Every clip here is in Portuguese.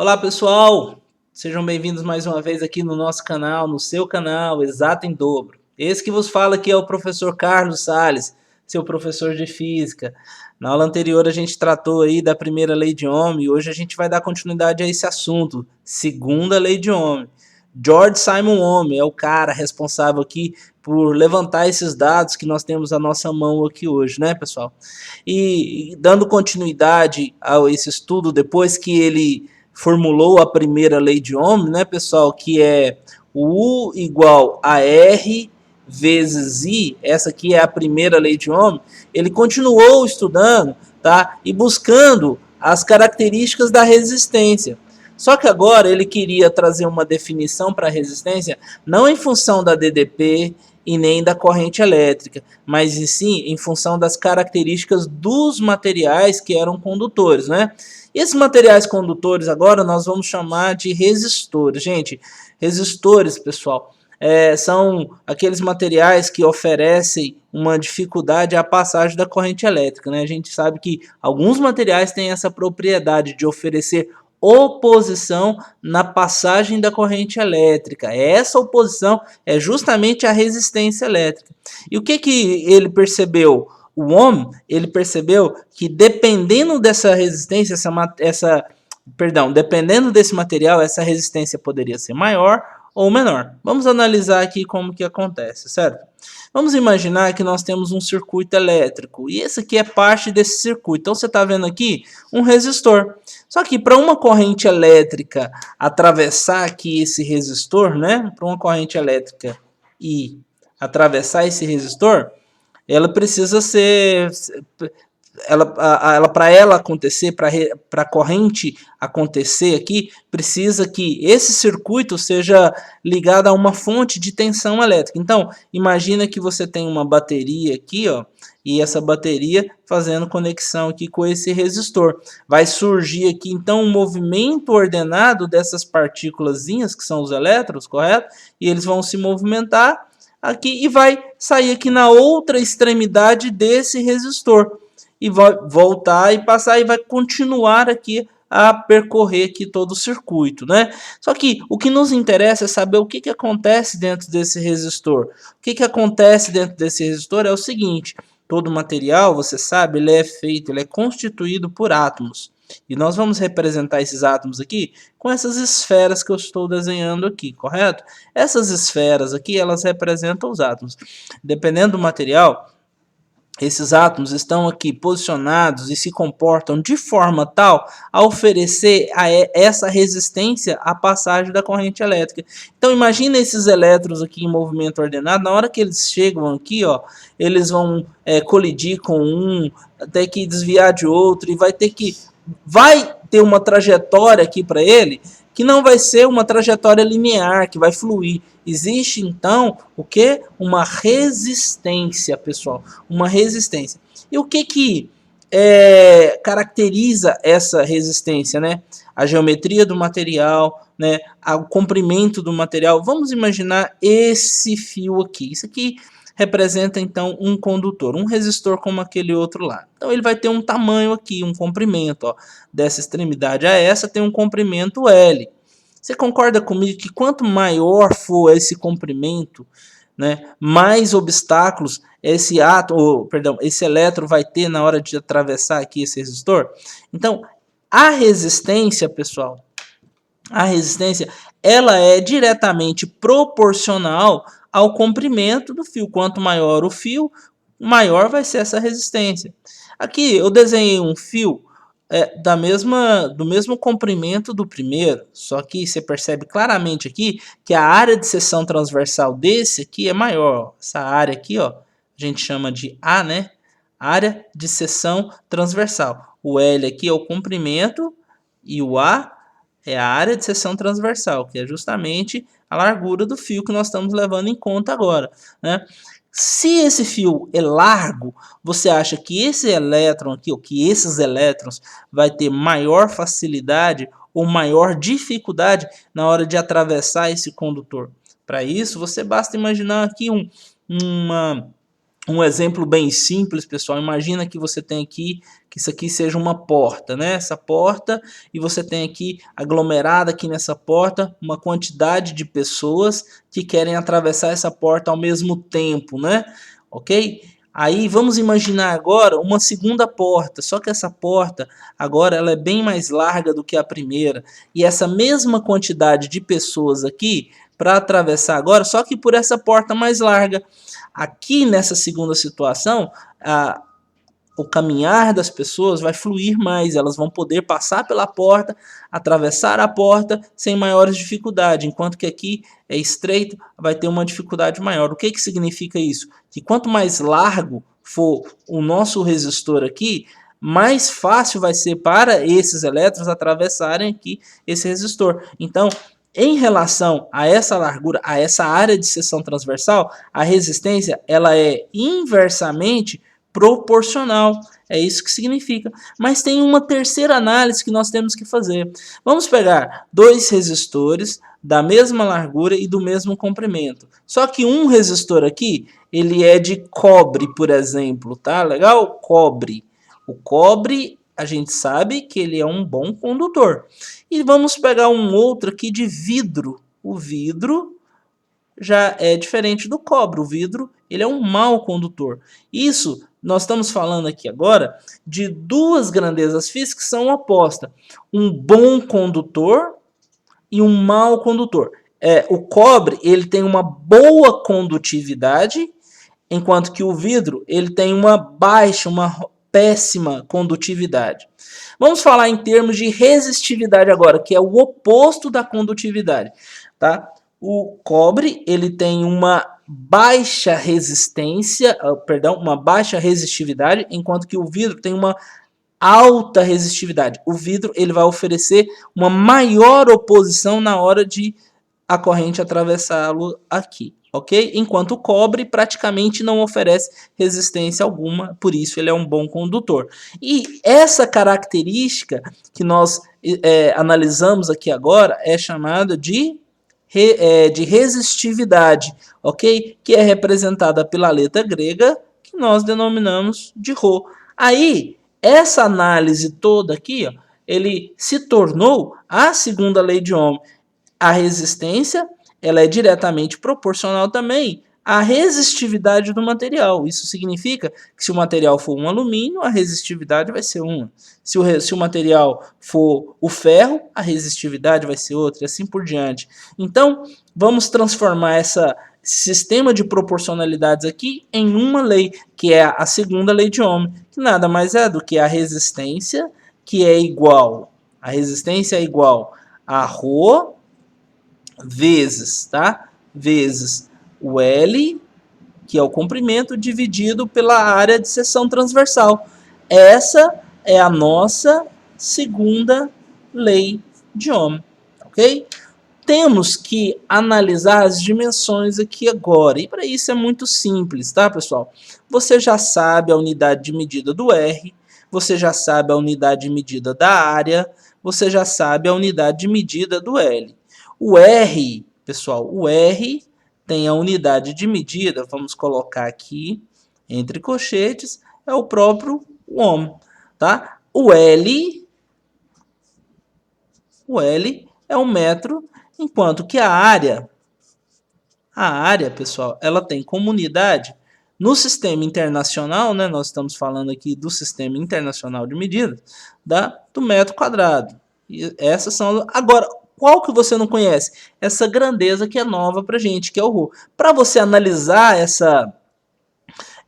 Olá pessoal, sejam bem-vindos mais uma vez aqui no nosso canal, no seu canal Exato em Dobro. Esse que vos fala aqui é o professor Carlos Sales, seu professor de Física. Na aula anterior a gente tratou aí da primeira lei de Ohm e hoje a gente vai dar continuidade a esse assunto, segunda lei de Ohm. George Simon Ohm é o cara responsável aqui por levantar esses dados que nós temos à nossa mão aqui hoje, né pessoal? E dando continuidade a esse estudo, depois que ele formulou a primeira lei de Ohm, né, pessoal, que é o U igual a R vezes I, essa aqui é a primeira lei de Ohm, ele continuou estudando, tá, e buscando as características da resistência. Só que agora ele queria trazer uma definição para a resistência, não em função da DDP e nem da corrente elétrica, mas sim em função das características dos materiais que eram condutores, né? E esses materiais condutores agora nós vamos chamar de resistores. Gente, resistores, pessoal, são aqueles materiais que oferecem uma dificuldade à passagem da corrente elétrica, né? A gente sabe que alguns materiais têm essa propriedade de oferecer oposição na passagem da corrente elétrica. Essa oposição é justamente a resistência elétrica. E o que ele percebeu? O Ohm, ele percebeu que dependendo dessa resistência, dependendo desse material, essa resistência poderia ser maior ou menor. Vamos analisar aqui como que acontece, certo? Vamos imaginar que nós temos um circuito elétrico e esse aqui é parte desse circuito. Então você está vendo aqui um resistor. Só que para uma corrente elétrica atravessar aqui esse resistor, né? Para uma corrente elétrica e atravessar esse resistor, ela precisa ser, para ela acontecer, para a corrente acontecer aqui, precisa que esse circuito seja ligado a uma fonte de tensão elétrica. Então, imagina que você tem uma bateria aqui, ó, e essa bateria fazendo conexão aqui com esse resistor. Vai surgir aqui, então, um movimento ordenado dessas partículazinhas, que são os elétrons, correto? E eles vão se movimentar aqui e vai sair aqui na outra extremidade desse resistor e vai voltar e passar e vai continuar aqui a percorrer aqui todo o circuito, né? Só que o que nos interessa é saber o que acontece dentro desse resistor. O que acontece dentro desse resistor é o seguinte: todo material, você sabe, ele é constituído por átomos. E nós vamos representar esses átomos aqui com essas esferas que eu estou desenhando aqui, correto? Essas esferas aqui, elas representam os átomos. Dependendo do material, esses átomos estão aqui posicionados e se comportam de forma tal a oferecer essa resistência à passagem da corrente elétrica. Então imagina esses elétrons aqui em movimento ordenado, na hora que eles chegam aqui, ó, eles vão colidir com um, ter que desviar de outro e vai ter uma trajetória aqui para ele que não vai ser uma trajetória linear, que vai fluir. Existe, então, o que? Uma resistência, pessoal. Uma resistência. E o que caracteriza essa resistência, né? A geometria do material, né? O comprimento do material. Vamos imaginar esse fio aqui. Isso aqui representa, então, um condutor, um resistor como aquele outro lá. Então, ele vai ter um tamanho aqui, um comprimento, ó, dessa extremidade a essa tem um comprimento L. Você concorda comigo que quanto maior for esse comprimento, né, mais obstáculos esse esse elétron vai ter na hora de atravessar aqui esse resistor? Então, a resistência, pessoal, a resistência, ela é diretamente proporcional ao comprimento do fio. Quanto maior o fio, maior vai ser essa resistência. Aqui eu desenhei um fio do mesmo comprimento do primeiro, só que você percebe claramente aqui que a área de seção transversal desse aqui é maior. Essa área aqui, ó, a gente chama de A, né? Área de seção transversal. O L aqui é o comprimento e o A é a área de seção transversal, que é justamente a largura do fio que nós estamos levando em conta agora, né? Se esse fio é largo, você acha que esse elétron aqui, ou que esses elétrons vai ter maior facilidade ou maior dificuldade na hora de atravessar esse condutor? Para isso, você basta imaginar aqui Um exemplo bem simples, pessoal, imagina que você tem aqui, que isso aqui seja uma porta, né? Essa porta, e você tem aqui, aglomerada aqui nessa porta, uma quantidade de pessoas que querem atravessar essa porta ao mesmo tempo, né? Ok? Aí vamos imaginar agora uma segunda porta, só que essa porta agora ela é bem mais larga do que a primeira. E essa mesma quantidade de pessoas aqui, para atravessar agora, só que por essa porta mais larga. Aqui nessa segunda situação, o caminhar das pessoas vai fluir mais, elas vão poder passar pela porta, atravessar a porta sem maiores dificuldades, enquanto que aqui é estreito, vai ter uma dificuldade maior. O que que significa isso? Que quanto mais largo for o nosso resistor aqui, mais fácil vai ser para esses elétrons atravessarem aqui esse resistor. Então, em relação a essa largura, a essa área de seção transversal, a resistência ela é inversamente proporcional. É isso que significa. Mas tem uma terceira análise que nós temos que fazer. Vamos pegar dois resistores da mesma largura e do mesmo comprimento. Só que um resistor aqui, ele é de cobre, por exemplo, tá? Legal? Cobre. O cobre, a gente sabe que ele é um bom condutor. E vamos pegar um outro aqui de vidro. O vidro já é diferente do cobre. O vidro ele é um mau condutor. Isso nós estamos falando aqui agora de duas grandezas físicas que são opostas. Um bom condutor e um mau condutor. O cobre ele tem uma boa condutividade, enquanto que o vidro ele tem uma baixa, uma péssima condutividade. Vamos falar em termos de resistividade agora, que é o oposto da condutividade, tá? O cobre ele tem uma baixa resistência, uma baixa resistividade, enquanto que o vidro tem uma alta resistividade. O vidro ele vai oferecer uma maior oposição na hora de a corrente atravessá-lo aqui, ok? Enquanto o cobre praticamente não oferece resistência alguma, por isso ele é um bom condutor. E essa característica que nós analisamos aqui agora é chamada de resistividade, ok? Que é representada pela letra grega, que nós denominamos de Rho. Aí, essa análise toda aqui, ó, ele se tornou a segunda lei de Ohm. A resistência ela é diretamente proporcional também à resistividade do material. Isso significa que se o material for um alumínio, a resistividade vai ser uma. Se o material for o ferro, a resistividade vai ser outra, e assim por diante. Então, vamos transformar esse sistema de proporcionalidades aqui em uma lei, que é a segunda lei de Ohm, que nada mais é do que a resistência, que é igual, a resistência é igual a Rho vezes, tá? Vezes o L, que é o comprimento, dividido pela área de seção transversal. Essa é a nossa segunda lei de Ohm, ok? Temos que analisar as dimensões aqui agora, e para isso é muito simples, tá, pessoal? Você já sabe a unidade de medida do R, você já sabe a unidade de medida da área, você já sabe a unidade de medida do L. O R, pessoal, o R tem a unidade de medida, vamos colocar aqui entre colchetes, é o próprio Ohm, tá? O L é um metro, enquanto que a área, pessoal, ela tem como unidade, no sistema internacional, né, nós estamos falando aqui do sistema internacional de medidas, do metro quadrado. E essas são, agora, qual que você não conhece? Essa grandeza que é nova para gente, que é o Rho. Para você analisar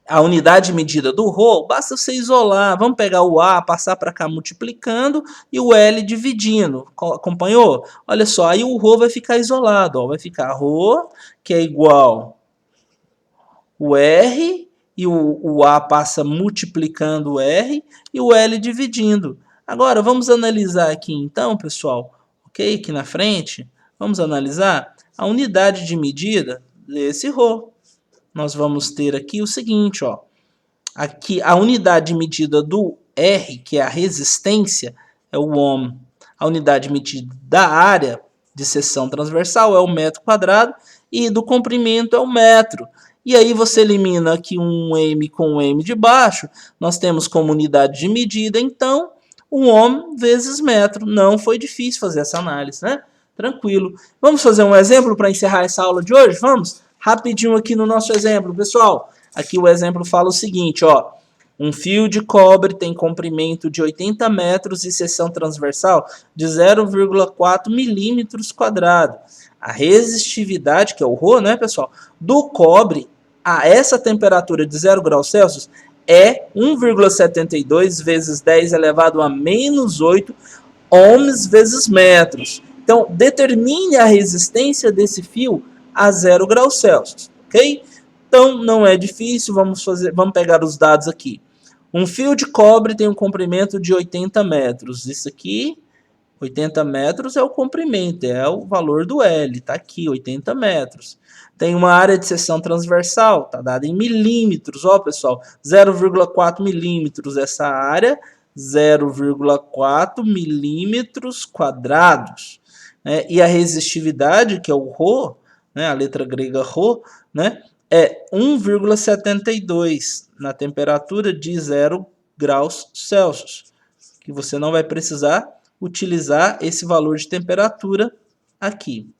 a unidade de medida do Rho, basta você isolar. Vamos pegar o A, passar para cá multiplicando e o L dividindo. Acompanhou? Olha só, aí o Rho vai ficar isolado. Ó. Vai ficar Rho, que é igual o R, e o A passa multiplicando o R e o L dividindo. Agora, vamos analisar aqui então, pessoal, ok? Aqui na frente, vamos analisar a unidade de medida desse Rho. Nós vamos ter aqui o seguinte, ó. Aqui a unidade de medida do R, que é a resistência, é o Ohm. A unidade de medida da área de seção transversal é o metro quadrado e do comprimento é o metro. E aí você elimina aqui um M com um M de baixo, nós temos como unidade de medida, então, um ohm vezes metro. Não foi difícil fazer essa análise, né? Tranquilo. Vamos fazer um exemplo para encerrar essa aula de hoje? Vamos? Rapidinho aqui no nosso exemplo, pessoal. Aqui o exemplo fala o seguinte, ó. Um fio de cobre tem comprimento de 80 metros e seção transversal de 0,4 milímetros quadrados. A resistividade, que é o Rho, né, pessoal, do cobre a essa temperatura de 0 graus Celsius é 1,72 vezes 10 elevado a menos 8 ohms vezes metros. Então, determine a resistência desse fio a 0 graus Celsius, ok? Então, não é difícil, vamos pegar os dados aqui. Um fio de cobre tem um comprimento de 80 metros. Isso aqui, 80 metros é o comprimento, é o valor do L, tá aqui, 80 metros. Tem uma área de seção transversal, tá dada em milímetros, ó pessoal, 0,4 milímetros essa área, 0,4 milímetros quadrados. Né? E a resistividade, que é o Rho, né, a letra grega Rho, né, é 1,72 na temperatura de 0 graus Celsius, que você não vai precisar utilizar esse valor de temperatura aqui.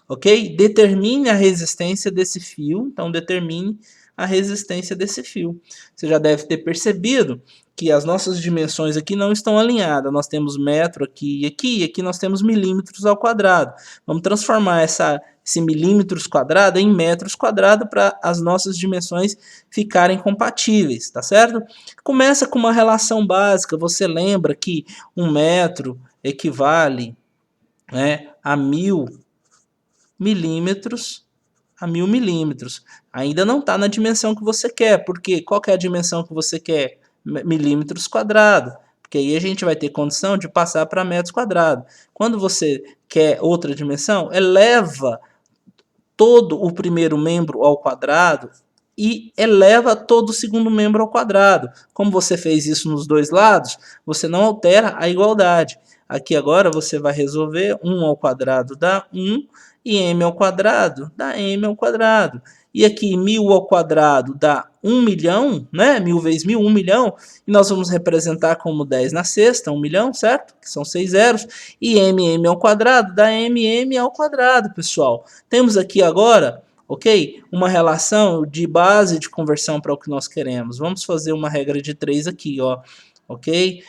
Ok? Determine a resistência desse fio, então determine a resistência desse fio. Você já deve ter percebido que as nossas dimensões aqui não estão alinhadas. Nós temos metro aqui e aqui, e aqui nós temos milímetros ao quadrado. Vamos transformar esse milímetros quadrado em metros quadrados para as nossas dimensões ficarem compatíveis, tá certo? Começa com uma relação básica. Você lembra que 1 metro equivale, né, a 1000 milímetros a 1000 milímetros. Ainda não está na dimensão que você quer. Por quê? Qual que é a dimensão que você quer? Milímetros quadrados. Porque aí a gente vai ter condição de passar para metros quadrados. Quando você quer outra dimensão, eleva todo o primeiro membro ao quadrado e eleva todo o segundo membro ao quadrado. Como você fez isso nos dois lados, você não altera a igualdade. Aqui agora você vai resolver 1 ao quadrado dá 1 e m ao quadrado dá m ao quadrado. E aqui 1000 ao quadrado dá 1 milhão, né? 1000 vezes 1000, 1 milhão. E nós vamos representar como 10 na sexta, 1 milhão, certo? Que são 6 zeros. E m ao quadrado dá m ao quadrado, pessoal. Temos aqui agora, ok? Uma relação de base de conversão para o que nós queremos. Vamos fazer uma regra de 3 aqui, ó. Ok?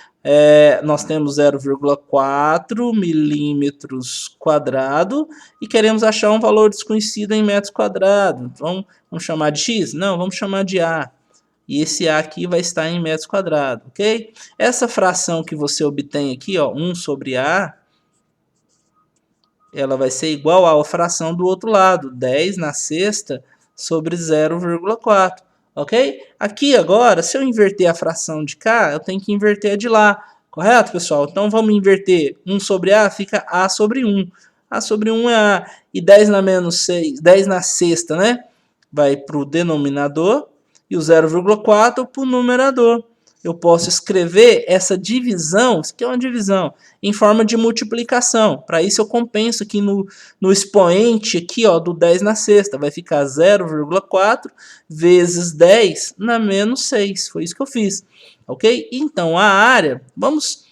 Nós temos 0,4 milímetros quadrado e queremos achar um valor desconhecido em metros quadrados. Vamos chamar de x? Não, vamos chamar de a. E esse a aqui vai estar em metros quadrados, ok? Essa fração que você obtém aqui, ó, 1 sobre a, ela vai ser igual à fração do outro lado, 10 na sexta sobre 0,4. Ok? Aqui agora, se eu inverter a fração de cá, eu tenho que inverter a de lá. Correto, pessoal? Então vamos inverter 1 sobre A, fica A sobre 1. A sobre 1 é A. E 10 na menos 6, 10 na sexta, né? Vai para o denominador e o 0,4 para o numerador. Eu posso escrever essa divisão, isso aqui é uma divisão, em forma de multiplicação. Para isso eu compenso aqui no expoente aqui, ó, do 10 na sexta. Vai ficar 0,4 vezes 10 na menos 6. Foi isso que eu fiz. Ok? Então, a área, vamos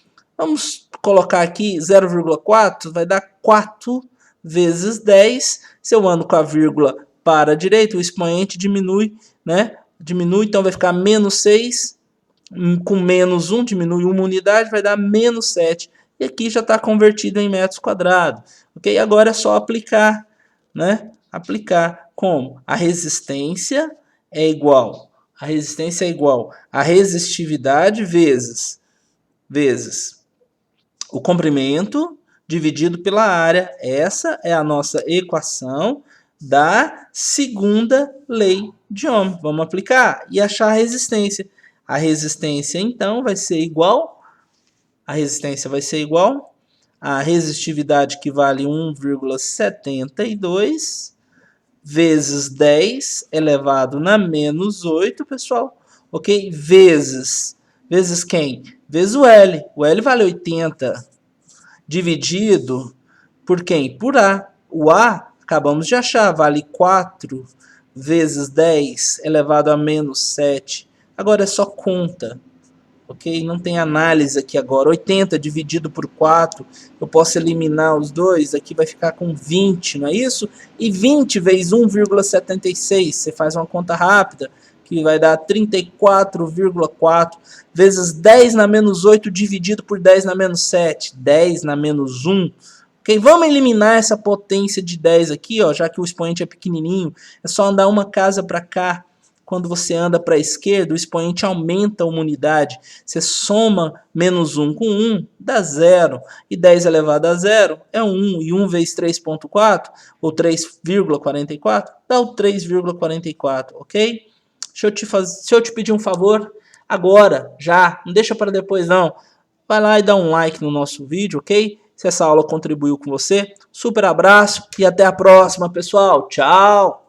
colocar aqui 0,4, vai dar 4 vezes 10. Se eu ando com a vírgula para a direita, o expoente diminui, né? Diminui, então vai ficar menos 6. Com menos 1, diminui uma unidade, vai dar menos 7. E aqui já está convertido em metros quadrados. Ok? Agora é só aplicar, né? Aplicar como? A resistência é igual. A resistência é igual a resistividade vezes o comprimento dividido pela área. Essa é a nossa equação da segunda lei de Ohm. Vamos aplicar e achar a resistência. A resistência, então, vai ser igual. A resistência vai ser igual a resistividade, que vale 1,72 vezes 10 elevado na menos 8, pessoal. Ok? Vezes quem? Vezes o L. O L vale 80. Dividido por quem? Por A. O A, acabamos de achar, vale 4 vezes 10 elevado a menos 7. Agora é só conta, ok? Não tem análise aqui agora. 80 dividido por 4, eu posso eliminar os dois, aqui vai ficar com 20, não é isso? E 20 vezes 1,76, você faz uma conta rápida, que vai dar 34,4 vezes 10 na menos 8 dividido por 10 na menos 7, 10 na menos 1. Ok, vamos eliminar essa potência de 10 aqui, ó, já que o expoente é pequenininho. É só andar uma casa para cá. Quando você anda para a esquerda, o expoente aumenta uma unidade. Você soma menos 1 com 1, dá 0. E 10 elevado a 0 é 1. E 1 vezes 3,4, ou 3,44, dá o 3,44, ok? Deixa eu te pedir um favor agora, já. Não deixa para depois, não. Vai lá e dá um like no nosso vídeo, ok? Se essa aula contribuiu com você, super abraço e até a próxima, pessoal. Tchau!